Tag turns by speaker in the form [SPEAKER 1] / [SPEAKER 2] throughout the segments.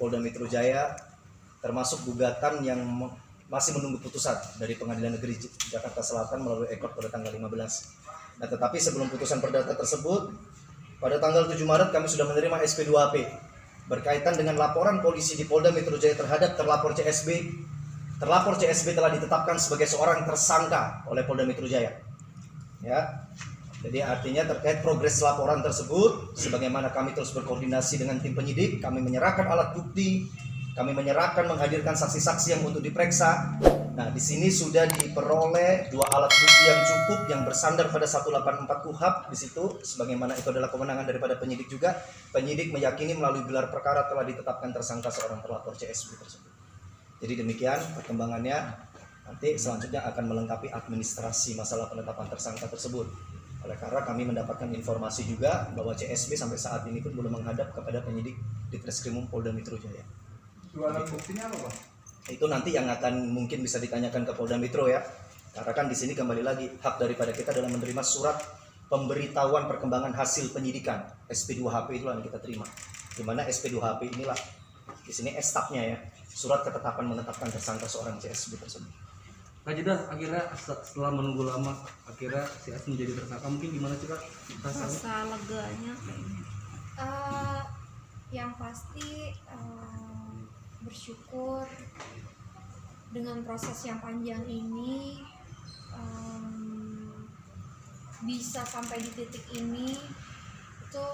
[SPEAKER 1] Polda Metro Jaya, termasuk gugatan yang masih menunggu putusan dari Pengadilan Negeri Jakarta Selatan melalui ekor pada tanggal 15. Nah, tetapi sebelum putusan perdata tersebut, pada tanggal 7 Maret kami sudah menerima SP2HP berkaitan dengan laporan polisi di Polda Metro Jaya terhadap terlapor CSB. Terlapor CSB telah ditetapkan sebagai seorang tersangka oleh Polda Metro Jaya. Ya. Jadi artinya terkait progres laporan tersebut, sebagaimana kami terus berkoordinasi dengan tim penyidik, kami menyerahkan alat bukti, kami menyerahkan menghadirkan saksi-saksi yang untuk diperiksa. Nah, di sini sudah diperoleh 2 alat bukti yang cukup yang bersandar pada 184 KUHP di situ, sebagaimana itu adalah kewenangan daripada penyidik juga. Penyidik meyakini melalui gelar perkara telah ditetapkan tersangka seorang terlapor CSB tersebut. Jadi demikian perkembangannya. Nanti selanjutnya akan melengkapi administrasi masalah penetapan tersangka tersebut. Oleh karena kami mendapatkan informasi juga bahwa CSB sampai saat ini pun belum menghadap kepada penyidik di Treskrimum Polda Metro Jaya.
[SPEAKER 2] 2 alat buktinya apa, Pak?
[SPEAKER 1] Itu nanti yang akan mungkin bisa ditanyakan ke Polda Metro ya. Karena kan di sini kembali lagi hak daripada kita adalah menerima surat pemberitahuan perkembangan hasil penyidikan. SP2HP itulah yang kita terima. Di mana SP2HP inilah di sini estapnya ya, surat ketetapan menetapkan tersangka seorang CSB tersebut.
[SPEAKER 3] Kak Jeddah, akhirnya setelah menunggu lama, akhirnya si S menjadi tersangka. Mungkin gimana sih Kak?
[SPEAKER 4] Rasa leganya kayaknya. Yang pasti bersyukur dengan proses yang panjang ini bisa sampai di titik ini itu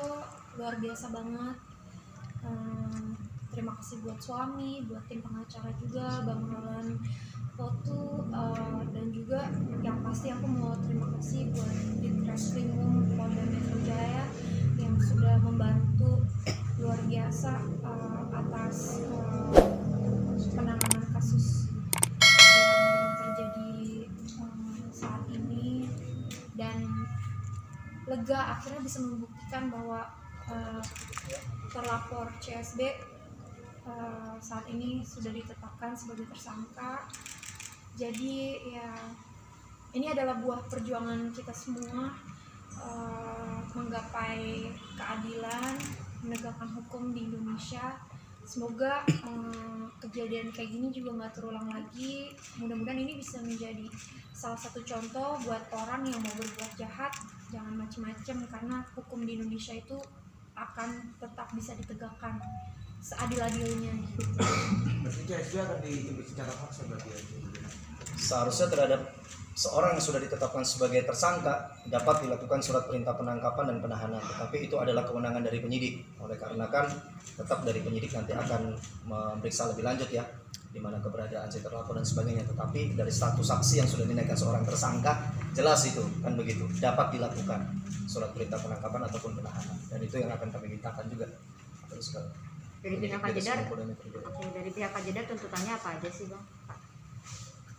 [SPEAKER 4] luar biasa banget. Terima kasih buat suami, buat tim pengacara juga, Bang Roland Foto, dan juga yang pasti aku mau terima kasih buat Ditreskrimum Polda Metro Jaya yang sudah membantu luar biasa atas penanganan kasus yang terjadi saat ini, dan lega akhirnya bisa membuktikan bahwa terlapor CSB saat ini sudah ditetapkan sebagai tersangka. Jadi ya ini adalah buah perjuangan kita semua menggapai keadilan, menegakkan hukum di Indonesia. Semoga kejadian kayak gini juga nggak terulang lagi. Mudah-mudahan ini bisa menjadi salah satu contoh buat orang yang mau berbuat jahat, jangan macem-macem, karena hukum di Indonesia itu akan tetap bisa ditegakkan seadil-adilnya gitu.
[SPEAKER 2] Berarti CSB akan diintimidasi secara paksa berarti ya?
[SPEAKER 1] Seharusnya terhadap seorang yang sudah ditetapkan sebagai tersangka dapat dilakukan surat perintah penangkapan dan penahanan, tetapi itu adalah kewenangan dari penyidik. Oleh karena kan tetap dari penyidik nanti akan memeriksa lebih lanjut ya, di mana keberadaan si terlapor dan sebagainya. Tetapi dari status saksi yang sudah dinaikkan seorang tersangka, jelas itu kan begitu, dapat dilakukan surat perintah penangkapan ataupun penahanan, dan itu yang akan kami mintakan juga terus ke
[SPEAKER 5] dari pihak Kak Jeddah. Oke, dari pihak Kak Jeddah tuntutannya apa aja sih Bang?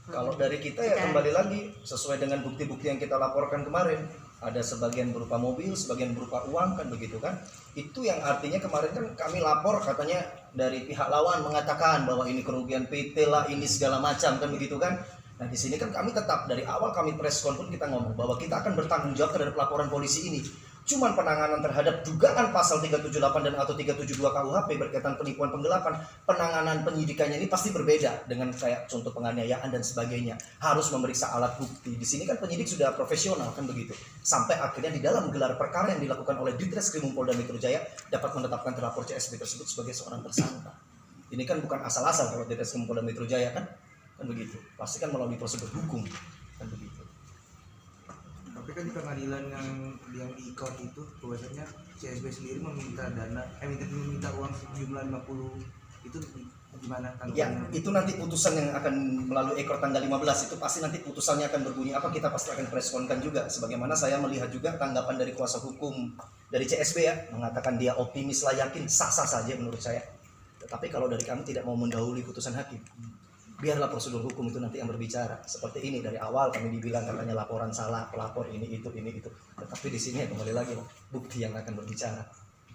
[SPEAKER 1] Kalau dari kita ya kembali lagi sesuai dengan bukti-bukti yang kita laporkan kemarin, ada sebagian berupa mobil, sebagian berupa uang kan begitu kan. Itu yang artinya kemarin kan kami lapor katanya dari pihak lawan mengatakan bahwa ini kerugian PT lah, ini segala macam kan begitu kan. Nah di sini kan kami tetap dari awal kami preskon pun kita ngomong bahwa kita akan bertanggung jawab terhadap laporan polisi ini. Cuman penanganan terhadap dugaan pasal 378 dan atau 372 KUHP berkaitan penipuan penggelapan, penanganan penyidikannya ini pasti berbeda dengan kayak contoh penganiayaan dan sebagainya. Harus memeriksa alat bukti. Di sini kan penyidik sudah profesional kan begitu. Sampai akhirnya di dalam gelar perkara yang dilakukan oleh Ditreskrimum Polda Metro Jaya dapat menetapkan terlapor CSB tersebut sebagai seorang tersangka. Ini kan bukan asal-asal kalau Ditreskrimum Polda Metro Jaya kan begitu. Pasti kan melalui prosedur hukum kan begitu.
[SPEAKER 2] Tapi kan di pengadilan yang di court itu bahwasanya CSB sendiri meminta meminta uang sejumlah 50 itu gimana
[SPEAKER 1] Ya,
[SPEAKER 2] tanggapannya?
[SPEAKER 1] itu nanti putusan yang akan melalui ekor tanggal 15 itu pasti nanti putusannya akan berbunyi apa, kita pasti akan preskonkan juga. Sebagaimana saya melihat juga tanggapan dari kuasa hukum dari CSB ya, mengatakan dia optimis lah, yakin, sah-sah saja menurut saya. Tetapi kalau dari kami tidak mau mendahului putusan hakim. Biarlah prosedur hukum itu nanti yang berbicara. Seperti ini dari awal kami dibilang katanya laporan salah, pelapor ini itu. Tetapi di sini ya kembali lagi bukti yang akan berbicara,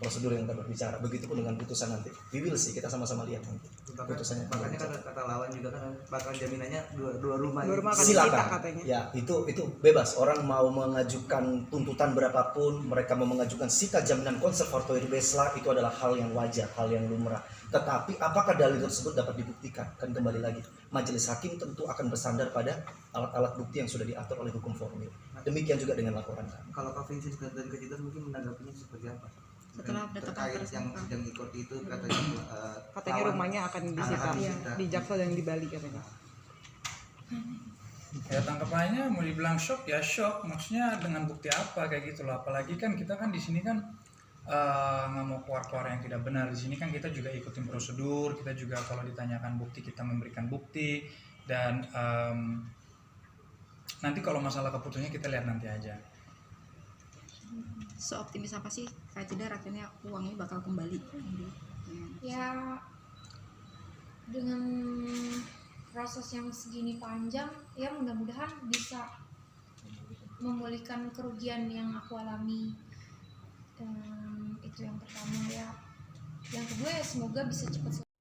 [SPEAKER 1] prosedur yang akan berbicara. Begitupun dengan putusan nanti. We will see, kita sama-sama lihat nanti. Putusannya.
[SPEAKER 2] Makanya kata lawan juga kan bakal jaminannya dua rumah.
[SPEAKER 1] Silakan. Ya itu bebas. Orang mau mengajukan tuntutan berapapun, mereka mau mengajukan sita jaminan konservatoire besla, itu adalah hal yang wajar, hal yang lumrah. Tetapi apakah dalil tersebut dapat dibuktikan? Kan kembali lagi, majelis hakim tentu akan bersandar pada alat-alat bukti yang sudah diatur oleh hukum formil. Demikian juga dengan laporan kami.
[SPEAKER 2] Kalau Kak Vincent dan Kak Jidat mungkin menanggapinya seperti apa?
[SPEAKER 6] Setelah penetapan
[SPEAKER 2] terkait yang
[SPEAKER 6] tersangka.
[SPEAKER 2] sidang ikut itu katanya
[SPEAKER 7] Katanya
[SPEAKER 2] lawan
[SPEAKER 7] rumahnya akan disita
[SPEAKER 2] akan disita.
[SPEAKER 7] di Jaksel dan di Bali katanya.
[SPEAKER 8] Ya tanggapannya mau dibilang shock ya shock, maksudnya dengan bukti apa kayak gitu loh. Apalagi kan kita kan di sini kan nggak mau keluar-keluar yang tidak benar. Di sini kan kita juga ikutin prosedur, kita juga kalau ditanyakan bukti kita memberikan bukti, dan nanti kalau masalah keputusannya kita lihat nanti aja.
[SPEAKER 6] Seoptimis apa sih Kak Jedar akhirnya uangnya bakal kembali?
[SPEAKER 4] Ya dengan proses yang segini panjang ya mudah-mudahan bisa memulihkan kerugian yang aku alami. Itu yang pertama ya. Yang kedua ya semoga bisa cepat selesai.